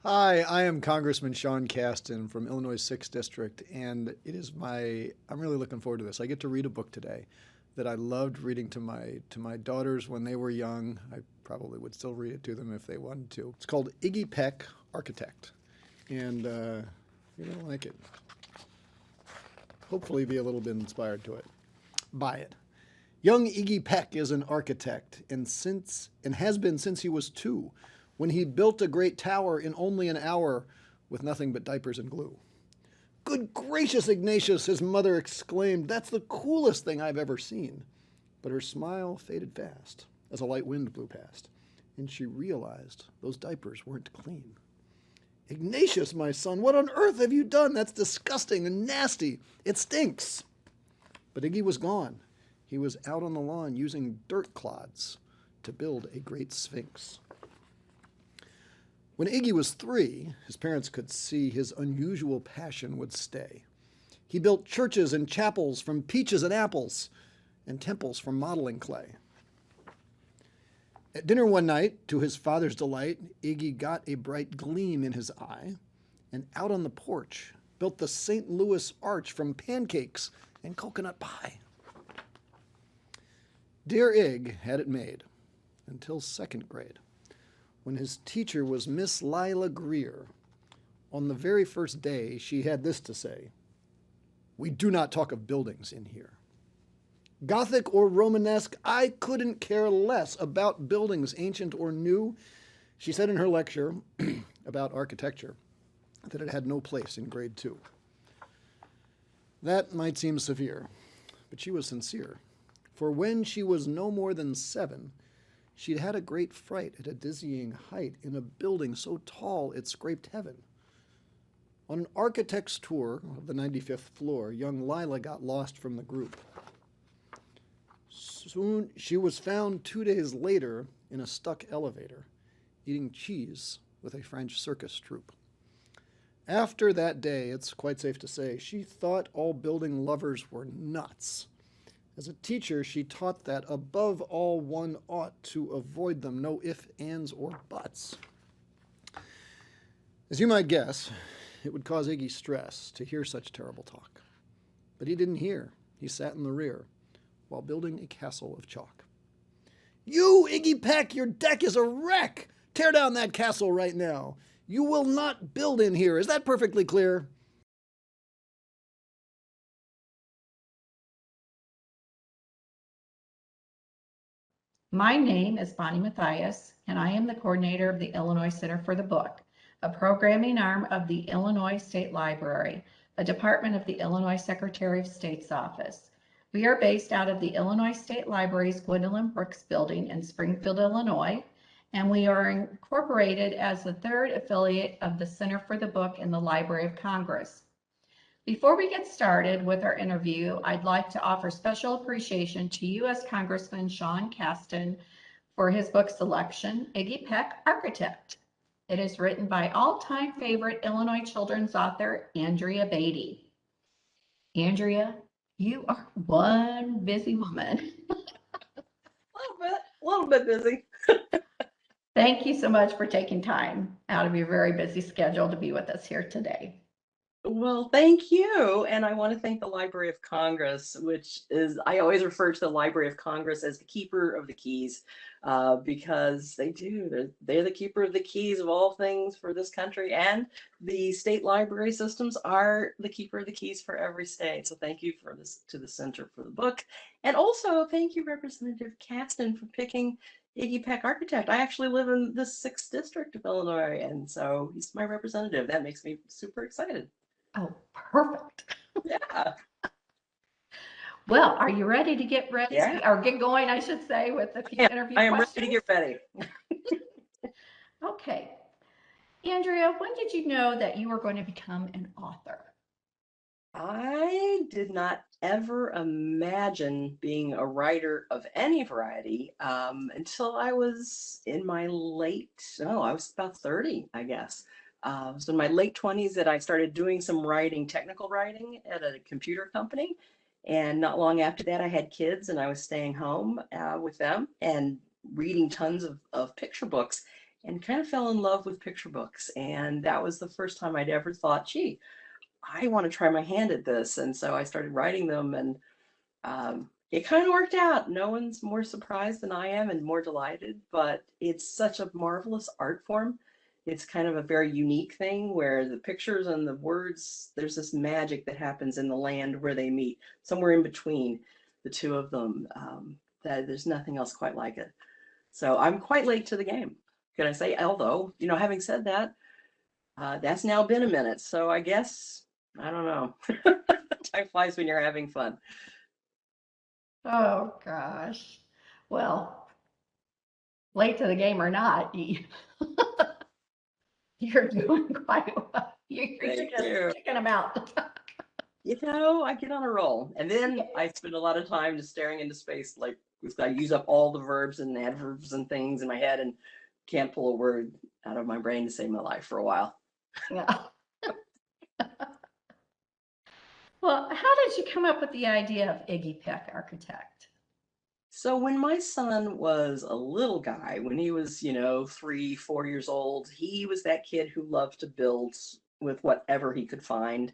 Hi, I am Congressman Sean Casten from Illinois 6th District, and I'm really looking forward to this. I get to read a book today that I loved reading to my daughters when they were young. I probably would still read it to them if they wanted to. It's called Iggy Peck, Architect, and you're gonna like it. Hopefully be a little bit inspired to it by it. Young Iggy Peck is an architect and has been since he was 2, when he built a great tower in only an hour with nothing but diapers and glue. Good gracious, Ignatius, his mother exclaimed, that's the coolest thing I've ever seen. But her smile faded fast as a light wind blew past, and she realized those diapers weren't clean. Ignatius, my son, what on earth have you done? That's disgusting and nasty. It stinks. But Iggy was gone. He was out on the lawn using dirt clods to build a great sphinx. When Iggy was 3, his parents could see his unusual passion would stay. He built churches and chapels from peaches and apples, and temples from modeling clay. At dinner one night, to his father's delight, Iggy got a bright gleam in his eye, and out on the porch built the St. Louis Arch from pancakes and coconut pie. Dear Ig had it made until 2nd grade, when his teacher was Miss Lila Greer. On the very first day, she had this to say: "We do not talk of buildings in here. Gothic or Romanesque, I couldn't care less about buildings, ancient or new." She said in her lecture about architecture that it had no place in grade 2. That might seem severe, but she was sincere. For when she was no more than 7, she'd had a great fright at a dizzying height in a building so tall it scraped heaven. On an architect's tour of the 95th floor, young Lila got lost from the group. Soon she was found 2 days later in a stuck elevator, eating cheese with a French circus troupe. After that day, it's quite safe to say, she thought all building lovers were nuts. As a teacher, she taught that above all one ought to avoid them, no ifs, ands, or buts. As you might guess, it would cause Iggy stress to hear such terrible talk. But he didn't hear. He sat in the rear while building a castle of chalk. "You, Iggy Peck, your deck is a wreck! Tear down that castle right now! You will not build in here. Is that perfectly clear?" My name is Bonnie Mathias, and I am the coordinator of the Illinois Center for the Book, a programming arm of the Illinois State Library, a department of the Illinois Secretary of State's office. We are based out of the Illinois State Library's Gwendolyn Brooks building in Springfield, Illinois, and we are incorporated as the 3rd affiliate of the Center for the Book in the Library of Congress. Before we get started with our interview, I'd like to offer special appreciation to U.S. Congressman Sean Casten for his book selection, Iggy Peck, Architect. It is written by all-time favorite Illinois children's author, Andrea Beatty. Andrea, you are one busy woman. A little bit busy. Thank you so much for taking time out of your very busy schedule to be with us here today. Well, thank you. And I want to thank the Library of Congress, which is, I always refer to the Library of Congress as the keeper of the keys, because they're the keeper of the keys of all things for this country. And the state library systems are the keeper of the keys for every state. So thank you for this to the Center for the Book. And also thank you, Representative Casten, for picking Iggy Peck, Architect. I actually live in the 6th District of Illinois, and so he's my representative. That makes me super excited. Oh, perfect. Yeah. Well, are you ready to get ready Yeah. or get going, I should say, with a few Yeah, interview I am questions? ready to get ready. Okay. Andrea, when did you know that you were going to become an author? I did not ever imagine being a writer of any variety until I was in my I was about 30, I guess. It was in my late 20s that I started doing some writing, technical writing at a computer company. And not long after that, I had kids and I was staying home with them and reading tons of picture books. and kind of fell in love with picture books. And that was the first time I'd ever thought, gee, I want to try my hand at this. And so I started writing them, and it kind of worked out. No one's more surprised than I am and more delighted, but it's such a marvelous art form. It's kind of a very unique thing where the pictures and the words, there's this magic that happens in the land where they meet, somewhere in between the two of them, that there's nothing else quite like it. So I'm quite late to the game, can I say? Although, having said that, that's now been a minute. So I guess, I don't know. Time flies when you're having fun. Oh gosh. Well, late to the game or not, you're doing quite well. You're Thank just you. checking them out. I get on a roll. And then I spend a lot of time just staring into space. Like, I use up all the verbs and adverbs and things in my head and can't pull a word out of my brain to save my life for a while. Yeah. Well, how did you come up with the idea of Iggy Peck Architect? So when my son was a little guy, when he was, 3, 4 years old, he was that kid who loved to build with whatever he could find.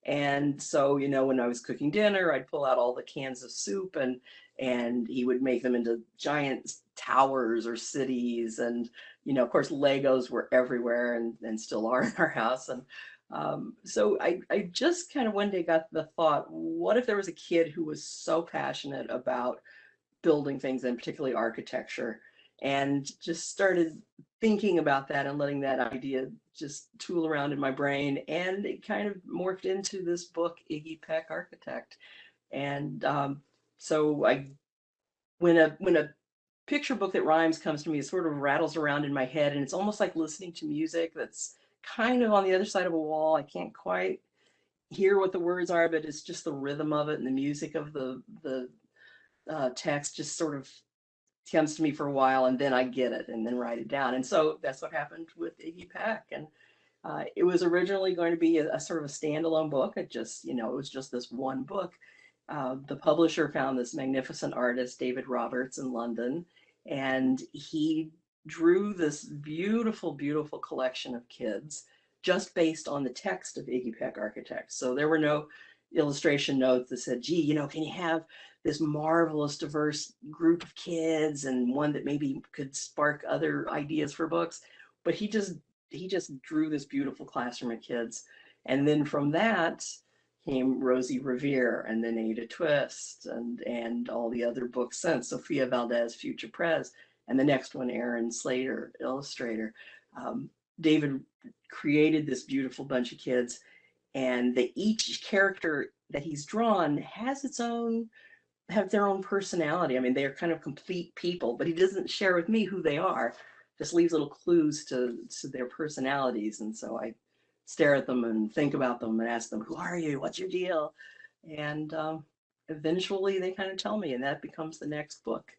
And so, when I was cooking dinner, I'd pull out all the cans of soup, and he would make them into giant towers or cities. And, of course, Legos were everywhere and still are in our house. And so I just kind of one day got the thought, what if there was a kid who was so passionate about building things, and particularly architecture, and just started thinking about that and letting that idea just tool around in my brain, and it kind of morphed into this book, Iggy Peck Architect. And so when a picture book that rhymes comes to me, it sort of rattles around in my head, and it's almost like listening to music that's kind of on the other side of a wall. I can't quite hear what the words are, but it's just the rhythm of it and the music of the text just sort of comes to me for a while, and then I get it and then write it down. And so that's what happened with Iggy Peck. And it was originally going to be a sort of a standalone book. It was just this one book. The publisher found this magnificent artist, David Roberts, in London, and he drew this beautiful, beautiful collection of kids just based on the text of Iggy Peck Architect. So there were no illustration notes that said, gee, can you have this marvelous, diverse group of kids and one that maybe could spark other ideas for books. But he just drew this beautiful classroom of kids. And then from that came Rosie Revere, and then Ada Twist, and all the other books since, Sophia Valdez, Future Prez, and the next one, Aaron Slater, illustrator. David created this beautiful bunch of kids, and each character that he's drawn have their own personality. I mean, they are kind of complete people, but he doesn't share with me who they are, just leaves little clues to their personalities. And so I stare at them and think about them and ask them, who are you? What's your deal? And eventually they kind of tell me, and that becomes the next book,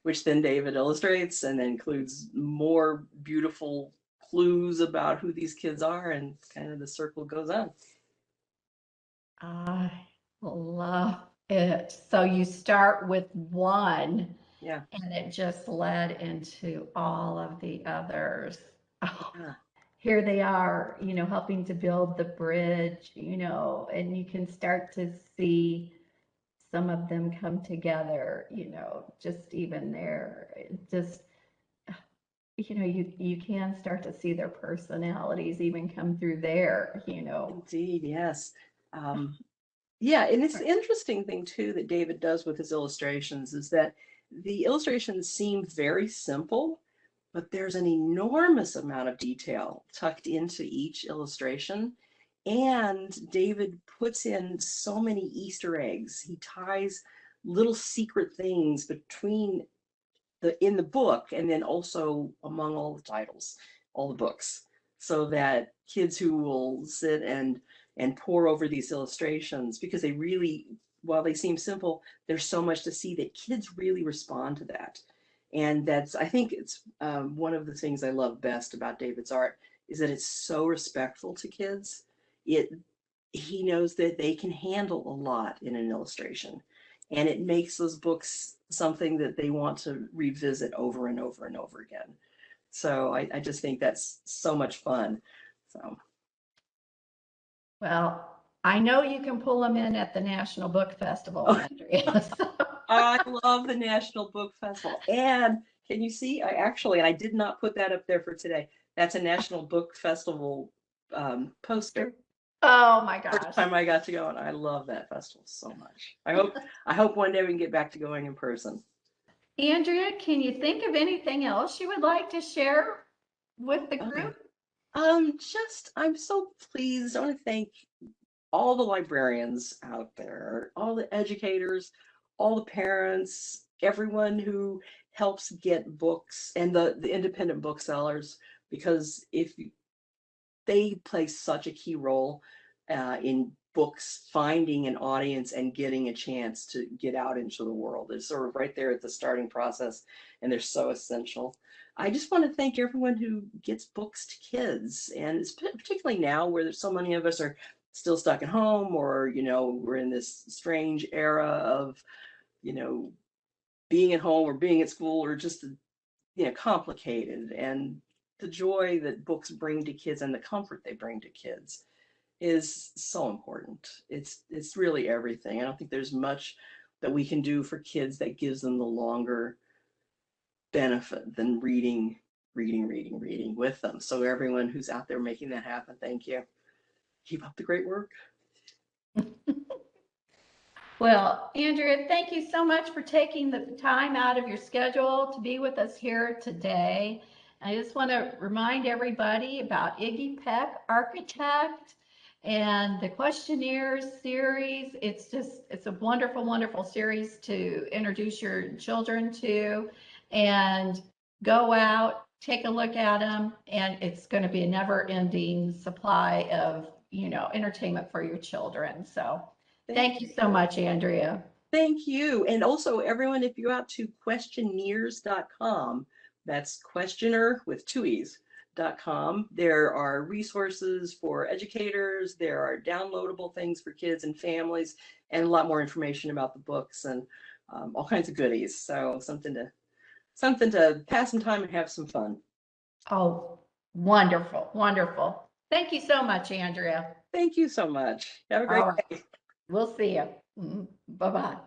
which then David illustrates and then includes more beautiful clues about who these kids are, and kind of the circle goes on. I love it. So you start with one, Yeah. and it just led into all of the others. Oh, Yeah. here they are, helping to build the bridge, and you can start to see some of them come together, just even there. Just, you can start to see their personalities even come through there. Indeed, yes. Yeah, and it's the interesting thing too that David does with his illustrations is that the illustrations seem very simple, but there's an enormous amount of detail tucked into each illustration. And David puts in so many Easter eggs. He ties little secret things in the book, and then also among all the titles, all the books, so that kids who will sit and pore over these illustrations, because they really, while they seem simple, there's so much to see that kids really respond to that. And I think it's one of the things I love best about David's art is that it's so respectful to kids. He knows that they can handle a lot in an illustration, and it makes those books something that they want to revisit over and over and over again. So I just think that's so much fun. So Well, I know you can pull them in at the National Book Festival, Andrea. I love the National Book Festival. And can you see? And I did not put that up there for today. That's a National Book Festival poster. Oh my First gosh. time I got to go, and I love that festival so much. I hope one day we can get back to going in person. Andrea, can you think of anything else you would like to share with the Okay. group? I'm so pleased. I want to thank all the librarians out there, all the educators, all the parents, everyone who helps get books and the independent booksellers, because if they play such a key role in books finding an audience and getting a chance to get out into the world. They're sort of right there at the starting process, and they're so essential. I just want to thank everyone who gets books to kids, and it's particularly now where there's so many of us are still stuck at home, or we're in this strange era of you know being at home or being at school, or just complicated. And the joy that books bring to kids and the comfort they bring to kids is so important. It's really everything. I don't think there's much that we can do for kids that gives them the longer benefit than reading with them. So everyone who's out there making that happen, thank you. Keep up the great work. Well, Andrea, thank you so much for taking the time out of your schedule to be with us here today. I just want to remind everybody about Iggy Peck, Architect, and the questionnaire series. It's a wonderful, wonderful series to introduce your children to, and go out, take a look at them, and it's going to be a never-ending supply of, entertainment for your children. So thank you so much, Andrea. Thank you. And also, everyone, if you go out to questioneers.com, that's questioner with two E's.com, there are resources for educators, there are downloadable things for kids and families, and a lot more information about the books and all kinds of goodies. So something to pass some time and have some fun. Oh, wonderful, wonderful. Thank you so much, Andrea. Thank you so much. Have a great All right. day. We'll see you. Bye-bye.